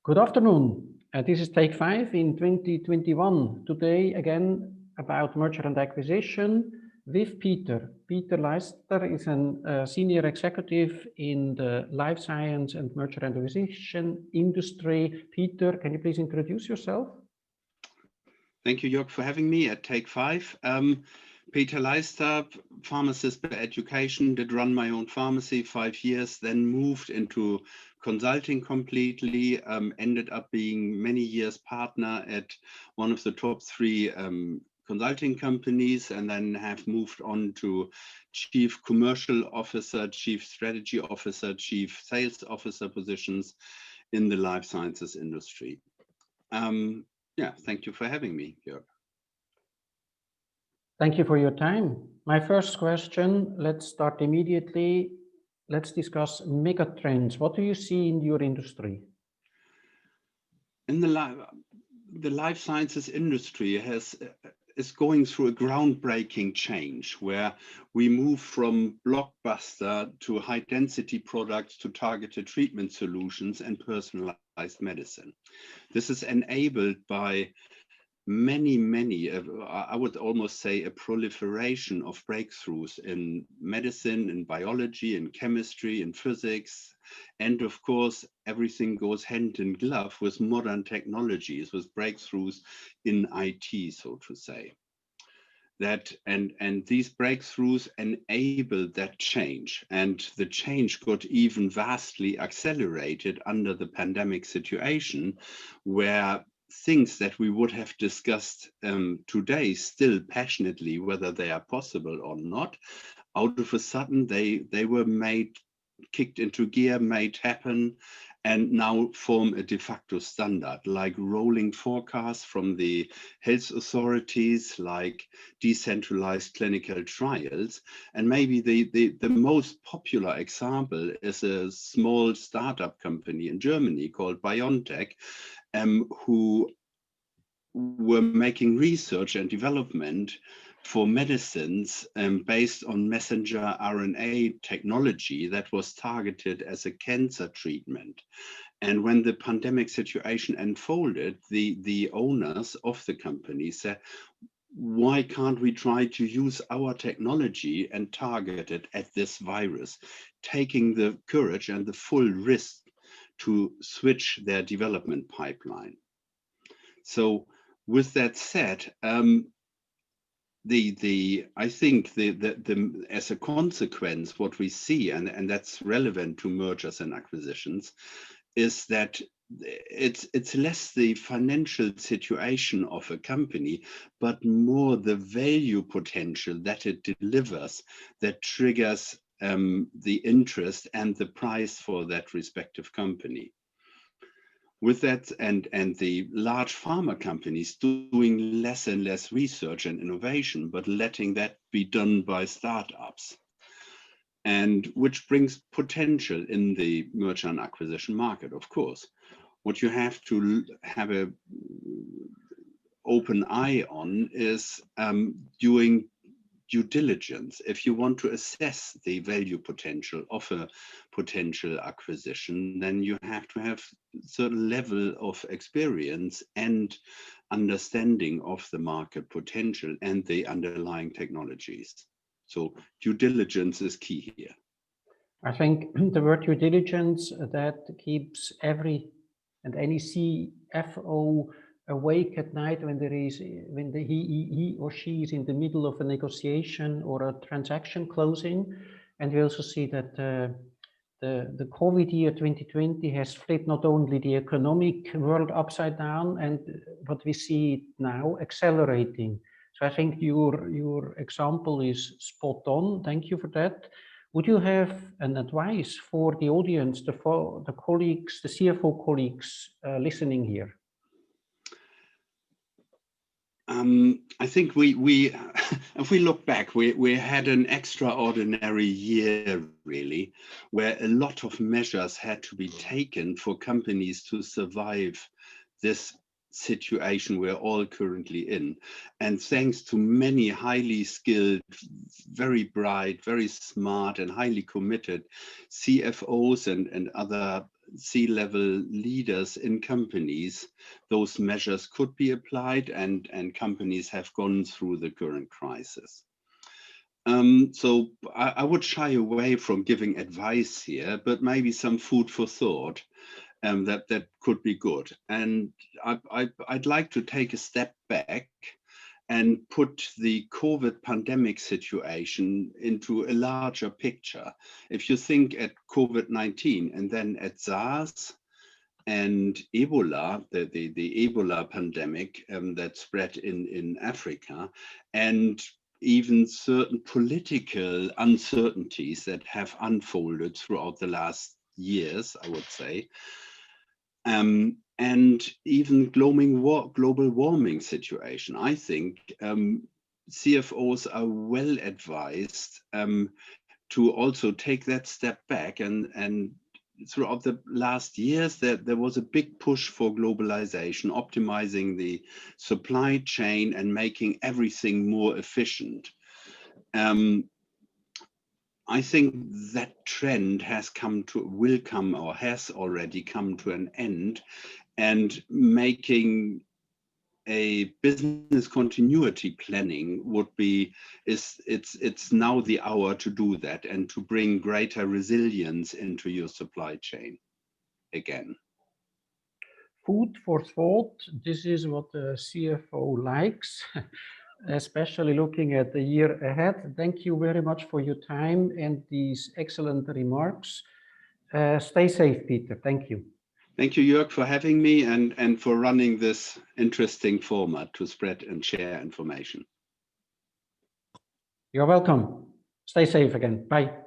Good afternoon. This is Take 5 in 2021. Today, again, about merger and acquisition with Peter. Peter Leister is a senior executive in the life science and merger and acquisition industry. Peter, can you please introduce yourself? Thank you, Jörg, for having me at Take 5. Peter Leister, pharmacist by education, did run my own pharmacy 5 years, then moved into consulting completely, ended up being many years partner at one of the top 3 consulting companies, and then have moved on to chief commercial officer, chief strategy officer, chief sales officer positions in the life sciences industry. Yeah, thank you for having me, Jörg. Thank you for your time. My first question, let's start immediately. Let's discuss megatrends. What do you see in your industry? In the life sciences industry is going through a groundbreaking change where we move from blockbuster to high density products to targeted treatment solutions and personalized medicine. This is enabled by many, I would almost say a proliferation of breakthroughs in medicine, in biology, in chemistry, in physics. And of course, everything goes hand in glove with modern technologies, with breakthroughs in IT, so to say. And these breakthroughs enabled that change, and the change got even vastly accelerated under the pandemic situation, where things that we would have discussed today still passionately, whether they are possible or not, out of a sudden they were kicked into gear, made happen, and now form a de facto standard, like rolling forecasts from the health authorities, like decentralized clinical trials. And maybe the most popular example is a small startup company in Germany called BioNTech, who were making research and development for medicines based on messenger RNA technology that was targeted as a cancer treatment. And when the pandemic situation unfolded, the owners of the company said, why can't we try to use our technology and target it at this virus, taking the courage and the full risk to switch their development pipeline. So with that said, I think as a consequence, what we see, and that's relevant to mergers and acquisitions, is that it's less the financial situation of a company, but more the value potential that it delivers that triggers the interest and the price for that respective company. With that, and the large pharma companies doing less and less research and innovation, but letting that be done by startups, and which brings potential in the merger and acquisition market, of course. What you have to have a open eye on is doing due diligence. If you want to assess the value potential of a potential acquisition, then you have to have a certain level of experience and understanding of the market potential and the underlying technologies. So due diligence is key here. I think the word due diligence, that keeps every and any CFO awake at night when he or she is in the middle of a negotiation or a transaction closing. And we also see that the COVID year 2020 has flipped not only the economic world upside down, but we see it now accelerating. So I think your example is spot on. Thank you for that. Would you have an advice for the audience, the colleagues, the CFO colleagues listening here? I think if we look back, we had an extraordinary year, really, where a lot of measures had to be taken for companies to survive this situation we're all currently in. And thanks to many highly skilled, very bright, very smart and highly committed CFOs and other C-level leaders in companies, those measures could be applied, and companies have gone through the current crisis. So I would shy away from giving advice here, but maybe some food for thought that could be good. And I'd like to take a step back and put the COVID pandemic situation into a larger picture. If you think at COVID-19 and then at SARS and Ebola, the Ebola pandemic that spread in Africa, and even certain political uncertainties that have unfolded throughout the last years, I would say, and even global warming situation. I think CFOs are well advised to also take that step back, and throughout the last years there was a big push for globalization, optimizing the supply chain and making everything more efficient. I think that trend will come or has already come to an end, and making a business continuity planning it's now the hour to do that and to bring greater resilience into your supply chain again. Food for thought. This is what the CFO likes, especially looking at the year ahead. Thank you very much for your time and these excellent remarks. Stay safe, Peter. Thank you. Thank you, Jörg, for having me and for running this interesting format to spread and share information. You're welcome. Stay safe again. Bye.